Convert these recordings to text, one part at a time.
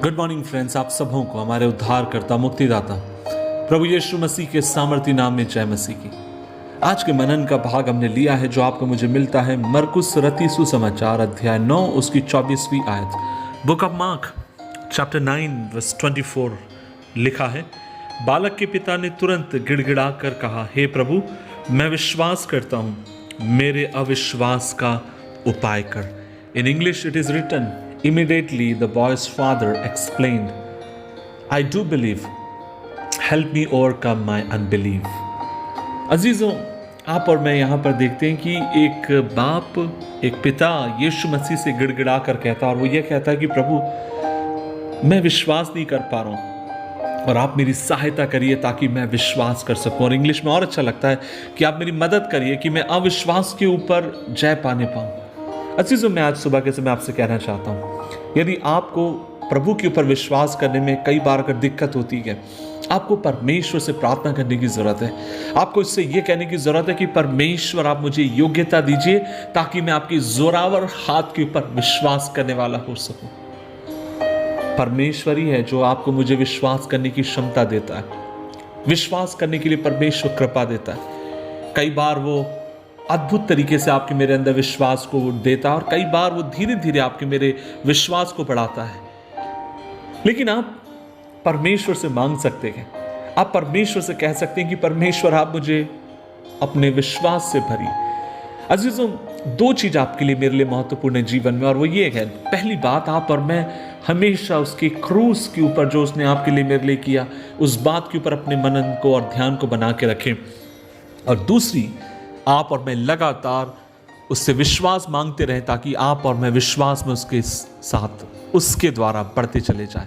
Good morning friends, आप सबों को हमारे उद्धारकर्ता मुक्तिदाता प्रभु यीशु मसीह के सामर्थी नाम में जय मसीह की। आज के मनन का भाग हमने लिया है जो आपको मुझे मिलता है मरकुस रति सुसमाचार अध्याय 9 उसकी 24वीं आयत। Book of Mark chapter 9 verse 24 लिखा है, बालक के पिता ने तुरंत गिड़गिड़ा कर कहा, हे प्रभु, मैं विश्वास करता हूँ, मेरे अविश्वास का उपाय कर। In English it is written, immediately the boy's father explained, I do believe, help me overcome my unbelief। अजीजों, आप और मैं यहाँ पर देखते हैं कि एक बाप, एक पिता यीशु मसीह से गिड़गिड़ा कर कहता है, और वो ये कहता है कि प्रभु, मैं विश्वास नहीं कर पा रहा हूँ और आप मेरी सहायता करिए ताकि मैं विश्वास कर सकूं। और इंग्लिश में और अच्छा लगता है कि आप मेरी मदद करिए कि मैं अविश्वास के ऊपर जय पाने पाऊं। अजीजों, मैं आज सुबह के समय आपसे कहना चाहता हूं, यदि आपको प्रभु के ऊपर विश्वास करने में कई बार अगर दिक्कत होती है, आपको परमेश्वर से प्रार्थना करने की जरूरत है। आपको इससे यह कहने की जरूरत है कि परमेश्वर, आप मुझे योग्यता दीजिए ताकि मैं आपके जोरावर हाथ के ऊपर विश्वास करने वाला हो सकूं। परमेश्वर ही है जो आपको मुझे विश्वास करने की क्षमता देता है। विश्वास करने के लिए परमेश्वर कृपा देता है। कई बार वो अद्भुत तरीके से आपके मेरे अंदर विश्वास को देता है और कई बार वो धीरे धीरे आपके मेरे विश्वास को बढ़ाता है। लेकिन आप परमेश्वर से मांग सकते हैं, आप परमेश्वर से कह सकते हैं कि परमेश्वर, आप मुझे अपने विश्वास से भरिए। अजीजों, दो चीज आपके लिए, मेरे लिए महत्वपूर्ण है जीवन में, और वो ये है, पहली बात, आप और मैं हमेशा उसके क्रूस के ऊपर जो उसने आपके लिए मेरे लिए किया, उस बात के ऊपर अपने मनन को और ध्यान को बना के रखें। और दूसरी, आप और मैं लगातार उससे विश्वास मांगते रहें ताकि आप और मैं विश्वास में उसके साथ, उसके द्वारा बढ़ते चले जाएं।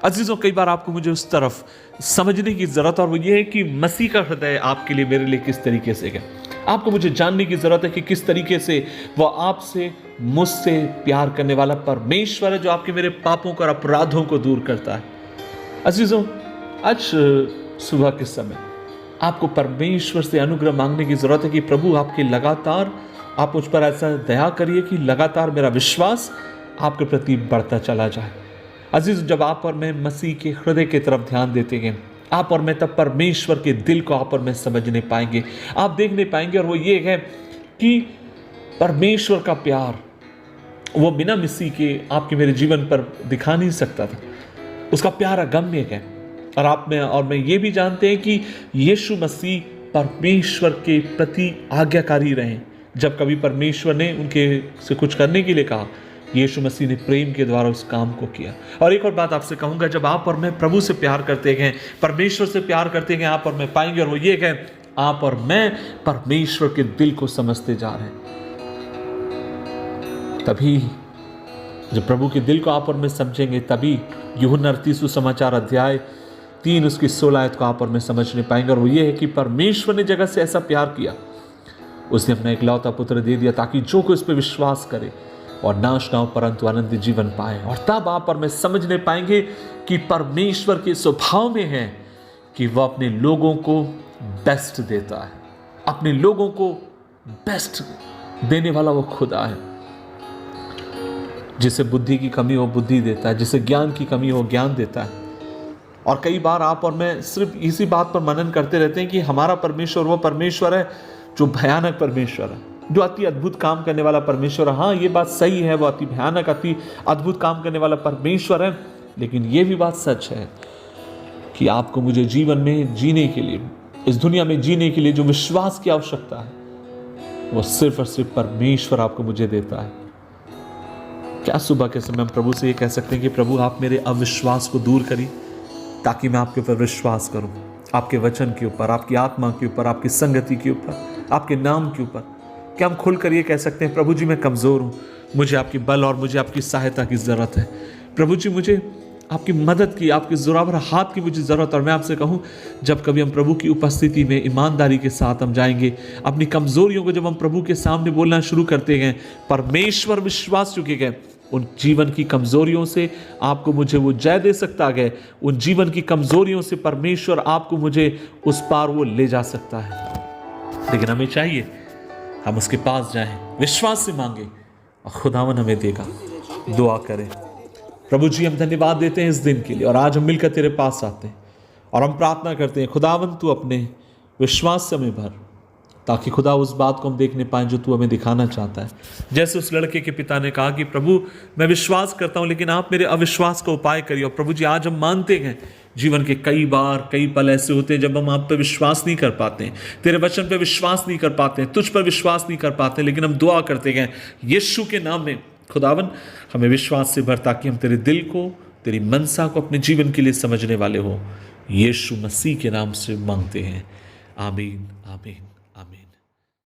अजीजों, कई बार आपको मुझे उस तरफ समझने की जरूरत, और वो ये है कि मसीह का हृदय आपके लिए, मेरे लिए किस तरीके से है। आपको मुझे जानने की जरूरत है कि किस तरीके से वो आपसे, मुझसे प्यार करने वाला परमेश्वर है जो आपके मेरे पापों और अपराधों को दूर करता है। अजीजों, आज सुबह के समय आपको परमेश्वर से अनुग्रह मांगने की जरूरत है कि प्रभु, आपके लगातार, आप मुझ पर ऐसा दया करिए कि लगातार मेरा विश्वास आपके प्रति बढ़ता चला जाए। अजीज, जब आप और मैं मसीह के हृदय की तरफ ध्यान देते हैं, आप और मैं तब परमेश्वर के दिल को आप और मैं समझने पाएंगे, आप देखने पाएंगे। और वो ये है कि परमेश्वर का प्यार वो बिना मसीह के आपके मेरे जीवन पर दिखा नहीं सकता था। उसका प्यार अगम्य है। और आप में और मैं ये भी जानते हैं कि यीशु मसीह परमेश्वर के प्रति आज्ञाकारी रहे। जब कभी परमेश्वर ने उनके से कुछ करने के लिए कहा, यीशु मसीह ने प्रेम के द्वारा उस काम को किया। और एक और बात आपसे कहूंगा, जब आप और मैं प्रभु से प्यार करते हैं, परमेश्वर से प्यार करते हैं, आप और मैं पाएंगे, और वो ये है, आप और मैं परमेश्वर के दिल को समझते जा रहे हैं। तभी जब प्रभु के दिल को आप और मैं समझेंगे, तभी यूहन्ना रति सुसमाचार अध्याय 3 उसकी 16 आयत को आप और मैं समझने पाएंगे। और वो ये है कि परमेश्वर ने जगत से ऐसा प्यार किया, उसने अपना इकलौता पुत्र दे दिया ताकि जो कोई उस पर विश्वास करे और नाश ना हो परंतु अनंत जीवन पाए। और तब आप और मैं समझने पाएंगे कि परमेश्वर के स्वभाव में है कि वह अपने लोगों को बेस्ट देता है। अपने लोगों को बेस्ट देने वाला वो खुदा है। जिसे बुद्धि की कमी हो बुद्धि देता है, जिसे ज्ञान की कमी हो ज्ञान देता है। और कई बार आप और मैं सिर्फ इसी बात पर मनन करते रहते हैं कि हमारा परमेश्वर वो परमेश्वर है जो भयानक परमेश्वर है, जो अति अद्भुत काम करने वाला परमेश्वर है। हाँ, ये बात सही है, वो अति भयानक, अति अद्भुत काम करने वाला परमेश्वर है। लेकिन ये भी बात सच है कि आपको मुझे जीवन में जीने के लिए, इस दुनिया में जीने के लिए जो विश्वास की आवश्यकता है, वो सिर्फ और सिर्फ परमेश्वर आपको मुझे देता है। क्या सुबह के समय हम प्रभु से ये कह सकते हैं कि प्रभु, आप मेरे अविश्वास को दूर करिए ताकि मैं आपके ऊपर विश्वास करूं, आपके वचन के ऊपर, आपकी आत्मा के ऊपर, आपकी संगति के ऊपर, आपके नाम के ऊपर। क्या हम खुल कर ये कह सकते हैं, प्रभु जी, मैं कमज़ोर हूं, मुझे आपकी बल और मुझे आपकी सहायता की ज़रूरत है। प्रभु जी, मुझे आपकी मदद की, आपके जोरावर हाथ की मुझे ज़रूरत। और मैं आपसे कहूं, जब कभी हम प्रभु की उपस्थिति में ईमानदारी के साथ हम जाएंगे, अपनी कमज़ोरियों को जब हम प्रभु के सामने बोलना शुरू करते हैं, परमेश्वर विश्वास चुके गए, उन जीवन की कमजोरियों से आपको मुझे वो जय दे सकता है। उन जीवन की कमजोरियों से परमेश्वर आपको मुझे उस पार वो ले जा सकता है। लेकिन हमें चाहिए हम उसके पास जाएं, विश्वास से मांगे और खुदावन हमें देगा। दुआ करें। प्रभु जी हम धन्यवाद देते हैं इस दिन के लिए, और आज हम मिलकर तेरे पास आते हैं और हम प्रार्थना करते हैं खुदावन तू अपने विश्वास से हमें भर, ताकि खुदा उस बात को हम देखने पाएं जो तू हमें दिखाना चाहता है। जैसे उस लड़के के पिता ने कहा कि प्रभु मैं विश्वास करता हूं लेकिन आप मेरे अविश्वास का उपाय करिए। और प्रभु जी आज हम मानते हैं जीवन के कई बार कई पल ऐसे होते हैं जब हम आप पर विश्वास नहीं कर पाते हैं, तेरे वचन पर विश्वास नहीं कर पाते हैं, तुझ पर विश्वास नहीं कर पाते, लेकिन हम दुआ करते हैं यीशु के नाम में खुदावन हमें विश्वास से भर, ताकि हम तेरे दिल को, तेरी मनसा को अपने जीवन के लिए समझने वाले हो। यीशु मसीह के नाम से मांगते हैं, आमीन आमीन।